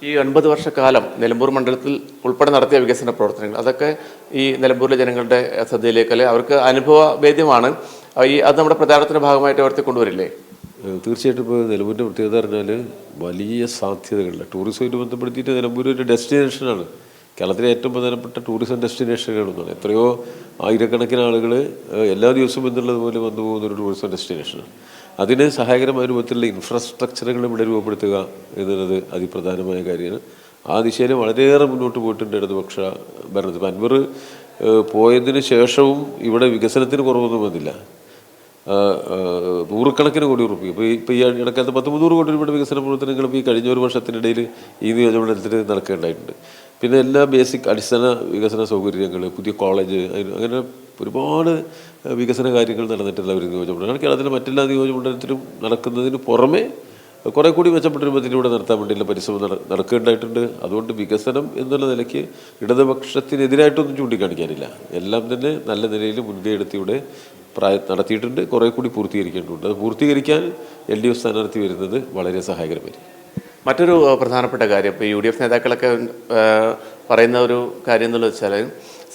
ഈ 9 വർഷക്കാലം നിലമ്പൂർ മണ്ഡലത്തിൽ ഉൾപ്പെടെ നടത്തിയ വികസന പ്രവർത്തനങ്ങൾ അതൊക്കെ ഈ നിലമ്പൂരിലെ ജനങ്ങളുടെ ശ്രദ്ധയിലേക്ക് അല്ലെ അവർക്ക് അനുഭവവേദ്യമാണ്. അത് നമ്മുടെ പ്രചാരണത്തിന്റെ ഭാഗമായിട്ട് ഉയർത്തി കൊണ്ടുവരില്ലേ? തീർച്ചയായിട്ടും. ഇപ്പോൾ നിലമ്പൂരിൻ്റെ പ്രത്യേകത പറഞ്ഞാൽ വലിയ സാധ്യതകളില്ല. ടൂറിസമായിട്ട് ബന്ധപ്പെടുത്തിയിട്ട് നിലമ്പൂർ ഒരു ഡെസ്റ്റിനേഷനാണ്. കേരളത്തിലെ ഏറ്റവും പ്രധാനപ്പെട്ട ടൂറിസം ഡെസ്റ്റിനേഷനുകളൊന്നാണ്. എത്രയോ ആയിരക്കണക്കിന് ആളുകൾ എല്ലാ ദിവസവും എന്നുള്ളതുപോലെ വന്നു പോകുന്നൊരു ടൂറിസം ഡെസ്റ്റിനേഷനാണ്. അതിന് സഹായകരമായ രൂപത്തിലുള്ള ഇൻഫ്രാസ്ട്രക്ചറുകൾ ഇവിടെ രൂപപ്പെടുത്തുക എന്നുള്ളത് അതിപ്രധാനമായ കാര്യമാണ്. ആ ദിശയിൽ വളരെയേറെ മുന്നോട്ട് പോയിട്ടുണ്ട് ഇടതുപക്ഷ ഭരണത്തിൽ. ഇപ്പം അൻവർ പോയതിന് ശേഷവും ഇവിടെ വികസനത്തിന് കുറവൊന്നും വന്നില്ല. നൂറുകണക്കിന് കോടി റുപ്യ ഇപ്പോൾ ഈ ഇടക്കാലത്ത് 100-300 കോടി രൂപയുടെ വികസന പ്രവർത്തനങ്ങൾ ഇപ്പോൾ ഈ കഴിഞ്ഞ ഒരു വർഷത്തിനിടയിൽ ഈ നിയോജകമണ്ഡലത്തിൽ നടക്കേണ്ടതായിട്ടുണ്ട്. പിന്നെ എല്ലാ ബേസിക് അടിസ്ഥാന വികസന സൗകര്യങ്ങൾ, പുതിയ കോളേജ്, അങ്ങനെ ഒരുപാട് വികസന കാര്യങ്ങൾ നടന്നിട്ടുള്ള ഒരു നിയോജകമണ്ഡലമാണ്. കേരളത്തിലെ മറ്റെല്ലാ നിയോജകമണ്ഡലത്തിലും നടക്കുന്നതിന് പുറമെ കുറേ കൂടി മെച്ചപ്പെട്ട രൂപത്തിലൂടെ നടത്താൻ വേണ്ടിയുള്ള പരിശ്രമം നടക്കേണ്ടതായിട്ടുണ്ട്. അതുകൊണ്ട് വികസനം എന്നുള്ള നിലയ്ക്ക് ഇടതുപക്ഷത്തിനെതിരായിട്ടൊന്നും ചൂണ്ടിക്കാണിക്കാനില്ല. എല്ലാം തന്നെ നല്ല നിലയിൽ മുൻകൈ എടുത്തിവിടെ നടത്തിയിട്ടുണ്ട്. കുറേ കൂടി പൂർത്തീകരിക്കേണ്ടതുണ്ട്. അത് പൂർത്തീകരിക്കാൻ LDF സ്ഥാനാർത്ഥി വരുന്നത് വളരെ സഹായകരമായിരിക്കും. മറ്റൊരു പ്രധാനപ്പെട്ട കാര്യം ഇപ്പോൾ UDF നേതാക്കളൊക്കെ പറയുന്ന ഒരു കാര്യം എന്നുള്ളത് വെച്ചാൽ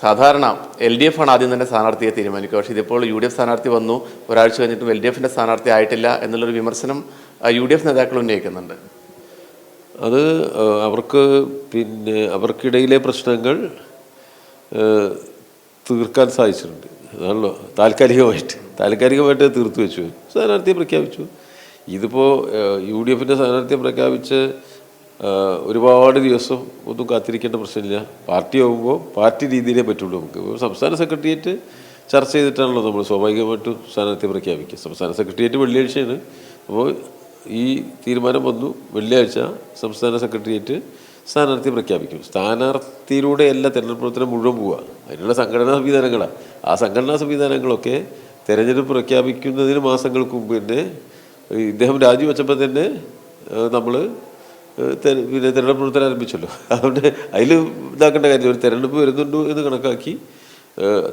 സാധാരണ LDF ആണ് ആദ്യം തന്നെ സ്ഥാനാർത്ഥിയെ തീരുമാനിക്കുക. പക്ഷേ ഇതിപ്പോൾ UDF സ്ഥാനാർത്ഥി വന്നു, ഒരാഴ്ച കഴിഞ്ഞിട്ടും LDFൻ്റെ സ്ഥാനാർത്ഥി ആയിട്ടില്ല എന്നുള്ളൊരു വിമർശനം UDF നേതാക്കൾ ഉന്നയിക്കുന്നുണ്ട്. അത് അവർക്കിടയിലെ പ്രശ്നങ്ങൾ തീർക്കാൻ സാധിച്ചിട്ടുണ്ട്. അതാണല്ലോ താൽക്കാലികമായിട്ട് തീർത്തു വെച്ചു, സ്ഥാനാർത്ഥിയെ പ്രഖ്യാപിച്ചു. ഇതിപ്പോൾ UDFൻ്റെ സ്ഥാനാർത്ഥിയെ പ്രഖ്യാപിച്ച് ഒരുപാട് ദിവസം ഒന്നും കാത്തിരിക്കേണ്ട പ്രശ്നമില്ല. പാർട്ടി ആകുമ്പോൾ പാർട്ടി രീതിയിലേ പറ്റുള്ളൂ. നമുക്ക് സംസ്ഥാന സെക്രട്ടേറിയറ്റ് ചർച്ച ചെയ്തിട്ടാണല്ലോ നമ്മൾ സ്വാഭാവികമായിട്ടും സ്ഥാനാർത്ഥിയെ പ്രഖ്യാപിക്കുക. സംസ്ഥാന സെക്രട്ടേറിയറ്റ് വെള്ളിയാഴ്ചയാണ്. അപ്പോൾ ഈ തീരുമാനം വന്നു, വെള്ളിയാഴ്ച സംസ്ഥാന സെക്രട്ടേറിയറ്റ് സ്ഥാനാർത്ഥിയെ പ്രഖ്യാപിക്കും. സ്ഥാനാർത്ഥിയിലൂടെയല്ല തെരഞ്ഞെടുപ്പ് പ്രവർത്തനം മുഴുവൻ പോവുക. അതിനുള്ള സംഘടനാ സംവിധാനങ്ങളാണ്. ആ സംഘടനാ സംവിധാനങ്ങളൊക്കെ തെരഞ്ഞെടുപ്പ് പ്രഖ്യാപിക്കുന്നതിന് മാസങ്ങൾക്ക് മുമ്പ് തന്നെ ഇദ്ദേഹം രാജിവെച്ചപ്പോൾ തന്നെ നമ്മൾ തെരഞ്ഞെടുപ്പ് പ്രവർത്തനം ആരംഭിച്ചല്ലോ. അതുകൊണ്ട് അതിൽ ഇതാക്കേണ്ട കാര്യം, ഒരു തെരഞ്ഞെടുപ്പ് വരുന്നുണ്ടോ എന്ന് കണക്കാക്കി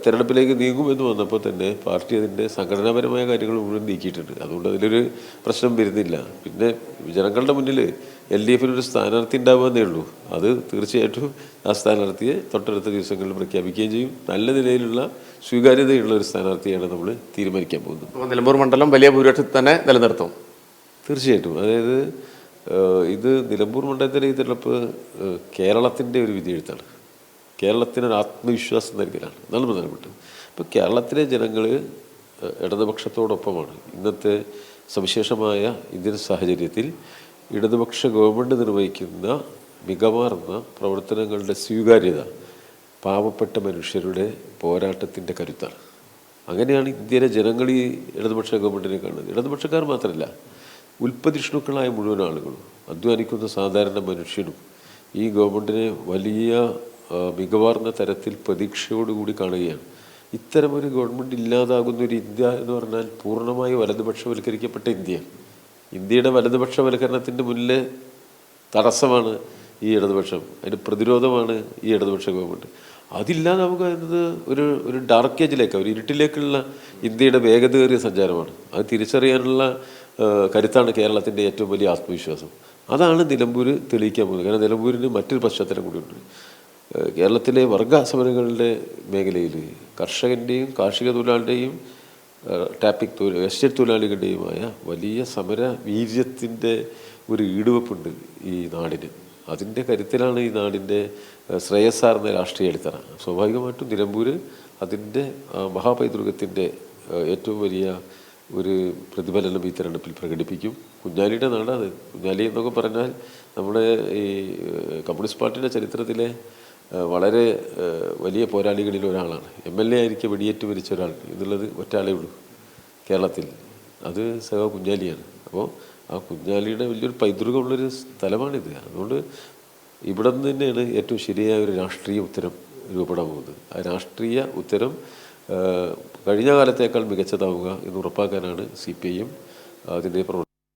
തെരഞ്ഞെടുപ്പിലേക്ക് നീങ്ങും എന്ന് വന്നപ്പോൾ തന്നെ പാർട്ടി അതിൻ്റെ സംഘടനാപരമായ കാര്യങ്ങൾ മുഴുവൻ നീക്കിയിട്ടുണ്ട്. അതുകൊണ്ട് അതിലൊരു പ്രശ്നം വരുന്നില്ല. പിന്നെ ജനങ്ങളുടെ മുന്നിൽ LDFനൊരു സ്ഥാനാർത്ഥി ഉണ്ടാവുകയെന്നേ ഉള്ളൂ. അത് തീർച്ചയായിട്ടും ആ സ്ഥാനാർത്ഥിയെ തൊട്ടടുത്ത ദിവസങ്ങളിൽ പ്രഖ്യാപിക്കുകയും ചെയ്യും. നല്ല നിലയിലുള്ള സ്വീകാര്യതയുള്ള ഒരു സ്ഥാനാർത്ഥിയാണ് നമ്മൾ തീരുമാനിക്കാൻ പോകുന്നത്. നിലമ്പൂർ മണ്ഡലം വലിയ ഭൂരിപക്ഷത്തിൽ തന്നെ നിലനിർത്തും തീർച്ചയായിട്ടും. അതായത് ഇത് നിലമ്പൂർ മണ്ഡലത്തിലെ ഈ തെരഞ്ഞെടുപ്പ് കേരളത്തിൻ്റെ ഒരു വിധിയെഴുത്താണ്. കേരളത്തിനൊരു ആത്മവിശ്വാസം നൽകലാണ്. അതാണ് പ്രധാനപ്പെട്ടത്. ഇപ്പോൾ കേരളത്തിലെ ജനങ്ങൾ ഇടതുപക്ഷത്തോടൊപ്പമാണ്. ഇന്നത്തെ സവിശേഷമായ ഇന്ത്യൻ സാഹചര്യത്തിൽ ഇടതുപക്ഷ ഗവൺമെൻറ് നിർവഹിക്കുന്ന മികവാർന്ന പ്രവർത്തനങ്ങളുടെ സ്വീകാര്യത പാവപ്പെട്ട മനുഷ്യരുടെ പോരാട്ടത്തിൻ്റെ കരുത്താണ്. അങ്ങനെയാണ് ഇന്ത്യയിലെ ജനങ്ങൾ ഈ ഇടതുപക്ഷ ഗവൺമെൻറ്റിനെ കാണുന്നത്. ഇടതുപക്ഷക്കാർ മാത്രമല്ല, ഉൽപ്പതിഷ്ണുക്കളായ മുഴുവൻ ആളുകളും, അധ്വാനിക്കുന്ന സാധാരണ മനുഷ്യനും ഈ ഗവൺമെൻറ്റിനെ വലിയ മികവാർന്ന തരത്തിൽ പ്രതീക്ഷയോടുകൂടി കാണുകയാണ്. ഇത്തരമൊരു ഗവൺമെൻറ് ഇല്ലാതാകുന്നൊരു ഇന്ത്യ എന്ന് പറഞ്ഞാൽ പൂർണ്ണമായി വലതുപക്ഷവൽക്കരിക്കപ്പെട്ട ഇന്ത്യയാണ്. ഇന്ത്യയുടെ വലതുപക്ഷവൽക്കരണത്തിൻ്റെ മുന്നിലെ തടസ്സമാണ് ഈ ഇടതുപക്ഷം, അതിന് പ്രതിരോധമാണ് ഈ ഇടതുപക്ഷ ഗവൺമെൻറ്. അതില്ലാതാവുക എന്നത് ഒരു ഡാർക്ക് ഏജിലേക്ക്, ഒരു ഇരുട്ടിലേക്കുള്ള ഇന്ത്യയുടെ വേഗതയേറിയ സഞ്ചാരമാണ്. അത് തിരിച്ചറിയാനുള്ള കരുത്താണ് കേരളത്തിൻ്റെ ഏറ്റവും വലിയ ആത്മവിശ്വാസം. അതാണ് നിലമ്പൂർ തെളിയിക്കാൻ പോകുന്നത്. കാരണം നിലമ്പൂരിന് മറ്റൊരു പശ്ചാത്തലം കൂടിയുണ്ട്. കേരളത്തിലെ വർഗ സമരങ്ങളുടെ മേഖലയിൽ കർഷകൻ്റെയും കാർഷിക തൊഴിലാളിയുടെയും എസ്റ്റേറ്റ് തൊഴിലാളികളുടെയുമായ വലിയ സമര വീര്യത്തിൻ്റെ ഒരു ഈടുവെപ്പുണ്ട് ഈ നാടിന്. അതിൻ്റെ കരുത്തിലാണ് ഈ നാടിൻ്റെ ശ്രേയസ്സാർന്ന രാഷ്ട്രീയ അടിത്തറ. സ്വാഭാവികമായിട്ടും നിലമ്പൂർ അതിൻ്റെ മഹാപൈതൃകത്തിൻ്റെ ഏറ്റവും വലിയ ഒരു പ്രതിഫലനം ഈ തെരഞ്ഞെടുപ്പിൽ പ്രകടിപ്പിക്കും. കുഞ്ഞാലിയുടെ നാടാണ്. കുഞ്ഞാലി എന്നൊക്കെ പറഞ്ഞാൽ നമ്മുടെ ഈ കമ്മ്യൂണിസ്റ്റ് പാർട്ടിയുടെ ചരിത്രത്തിലെ വളരെ വലിയ പോരാളികളിൽ ഒരാളാണ്. MLA ആയിരിക്കെ വെടിയേറ്റ് മരിച്ച ഒരാൾ എന്നുള്ളത് ഒറ്റാളേ ഉള്ളൂ കേരളത്തിൽ. അത് സഹ കുഞ്ഞാലിയാണ്. അപ്പോൾ ആ കുഞ്ഞാലിയുടെ വലിയൊരു പൈതൃകമുള്ളൊരു സ്ഥലമാണിത്. അതുകൊണ്ട് ഇവിടെ നിന്ന് തന്നെയാണ് ഏറ്റവും ശരിയായ ഒരു രാഷ്ട്രീയ ഉത്തരം രൂപപ്പെടാൻ പോകുന്നത്. ആ രാഷ്ട്രീയ ഉത്തരം കഴിഞ്ഞ കാലത്തേക്കാൾ മികച്ചതാവുക എന്ന് ഉറപ്പാക്കാനാണ് CPIM അതിൻ്റെ പ്രവർത്തനം.